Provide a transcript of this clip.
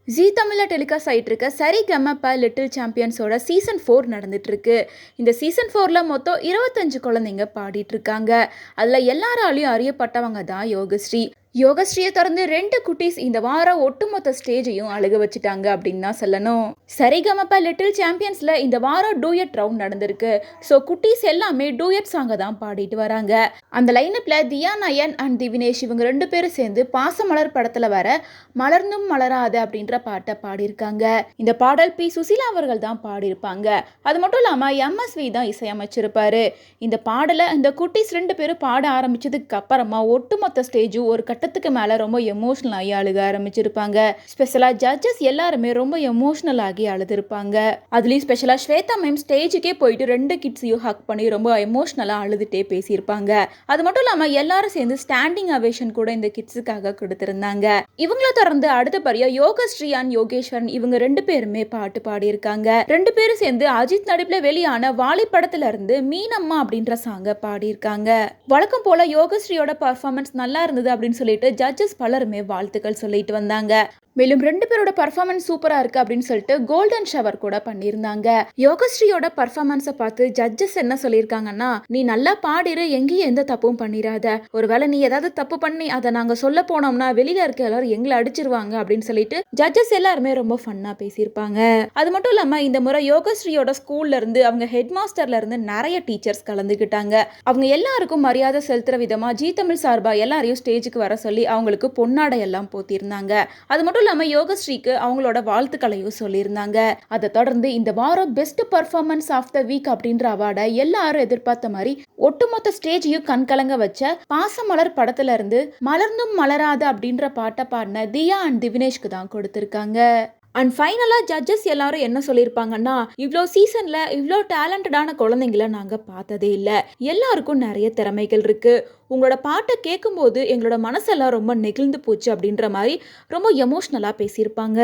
ஜீ தமிழில் டெலிகாஸ்ட் ஆகிட்டு இருக்க சரிகமப லிட்டில் சாம்பியன்ஸோட சீசன் 4 நடந்துட்டு இருக்கு. இந்த சீசன் 4ல் மொத்தம் 25 குழந்தைங்க பாடிட்டு இருக்காங்க. அதில் எல்லாராலையும் அறியப்பட்டவங்க தான் யோகஸ்ரீ. யோகஸ்ரீயை தொடர்ந்து 2 குட்டீஸ் இந்த வாரம் ஒட்டுமொத்த ஸ்டேஜையும் அழுக வச்சுட்டாங்க அப்படின்னு தான் சொல்லணும். சரிகமப லிட்டில் சாம்பியன்ஸில் இந்த வாரம் டூயட் ரவுண்ட் நடந்திருக்கு. ஸோ குட்டீஸ் எல்லாமே டூயட் சாங்கை தான் பாடிட்டு வராங்க. அந்த லைனப்பில் தியா நயன் அண்ட் திவினேஷ் இவங்க 2 பேரும் சேர்ந்து பாசமலர் படத்தில் வர மலர்ந்தும் மலராது அப்படின்ற பாட்டை பாடியிருக்காங்க. இந்த பாடல் பி சுசீலா அவர்கள் தான் பாடியிருப்பாங்க. அது மட்டும் இல்லாமல் எம்எஸ்வி தான் இசையமைச்சிருப்பாரு. இந்த பாடலை இந்த குட்டீஸ் 2 பேரும் பாட ஆரம்பிச்சதுக்கு அப்புறமா ஒட்டுமொத்த ஸ்டேஜும் ஒரு கட்டத்துக்கு மேலே ரொம்ப எமோஷனல் ஆகி அழுக ஆரம்பிச்சிருப்பாங்க. ஸ்பெஷலாக ஜட்ஜஸ் எல்லாருமே ரொம்ப எமோஷனல் ஆகி அழுதுருப்பாங்க. அதுலேயும் ஸ்பெஷலாக ஸ்வேதா மேம் ஸ்டேஜுக்கே போயிட்டு 2 கிட்ஸையும் ஹக் பண்ணி ரொம்ப எமோஷனலாக அழுதுகிட்டே பேசியிருப்பாங்க. அது மட்டும் இல்லாமல் எல்லாரும் சேர்ந்து ஸ்டாண்டிங் அவேஷன் கூட இந்த கிட்ஸுக்காக கொடுத்துருந்தாங்க. இவங்கள தொடர்ந்து அடுத்தபடியா யோகஸ்ரீ அண்ட் யோகேஸ்வரன் இவங்க 2 பேருமே பாட்டு பாடியிருக்காங்க. 2 பேரும் சேர்ந்து அஜித் நடிப்பில் வெளியான வாலி படத்துல இருந்து மீனம்மா அப்படின்ற சாங்கை பாடியிருக்காங்க. வழக்கம் போல யோகஸ்ரீயோட பர்ஃபார்மன்ஸ் நல்லா இருந்தது அப்படின்னு சொல்லிட்டு ஜட்ஜஸ் பலருமே வாழ்த்துக்கள் சொல்லிட்டு வந்தாங்க. மேலும் 2 பேரோட பர்ஃபார்மன்ஸ் சூப்பரா இருக்கு அப்படின்னு சொல்லிட்டு கோல்டன் ஷவர் கூட பண்ணியிருந்தாங்க. யோகஸ்ரீயோட பர்ஃபார்மன்ஸை பார்த்து ஜட்ஜஸ் என்ன சொல்லியிருக்காங்கன்னா, நீ நல்லா பாடிரு, எங்கேயும் எந்த தப்பும் பண்ணிடாத, ஒருவேளை நீ ஏதாவது தப்பு பண்ணி அதை நாங்க சொல்ல போனோம்னா வெளியில இருக்க எல்லாரும் எங்களை அடிச்சிருவாங்க அப்படின்னு சொல்லிட்டு ஜட்ஜஸ் எல்லாருமே ரொம்ப ஃபன்னா பேசியிருப்பாங்க. அது மட்டும் இல்லாம இந்த முறை யோகஸ்ரீயோட ஸ்கூல்ல இருந்து அவங்க ஹெட் மாஸ்டர்ல இருந்து நிறைய டீச்சர்ஸ் கலந்துக்கிட்டாங்க. அவங்க எல்லாருக்கும் மரியாதை செலுத்துற விதமா ஜீ தமிழ் சார்பா எல்லாரையும் ஸ்டேஜுக்கு வர சொல்லி அவங்களுக்கு பொன்னாடை எல்லாம் போத்திருந்தாங்க. அது மட்டும் இல்லாம யோகஸ்ரீக்கு அவங்களோட வாழ்த்துக்களையும் சொல்லியிருந்தாங்க. அதை தொடர்ந்து இந்த வாரம் best performance of the week அப்படின்ற அவார்டை எல்லாரும் எதிர்பார்த்த மாதிரி ஒட்டுமொத்த ஸ்டேஜையும் கண்கலங்க வச்ச பாசமலர் படத்துல இருந்து மலர்ந்தும் மலராது அப்படின்ற பாட்டை பாடின தியா அண்ட் திவினேஷ்க்கு தான் கொடுத்திருக்காங்க. அண்ட் ஃபைனலாக ஜட்ஜஸ் எல்லாரும் என்ன சொல்லியிருப்பாங்கன்னா, இவ்வளோ சீசனில் இவ்வளோ டேலண்டடான குழந்தைங்கள நாங்கள் பார்த்ததே இல்லை, எல்லாருக்கும் நிறைய திறமைகள் இருக்குது, உங்களோட பாட்டை கேட்கும்போது எங்களோட மனசெல்லாம் ரொம்ப நெகிழ்ந்து போச்சு அப்படின்ற மாதிரி ரொம்ப எமோஷ்னலாக பேசியிருப்பாங்க.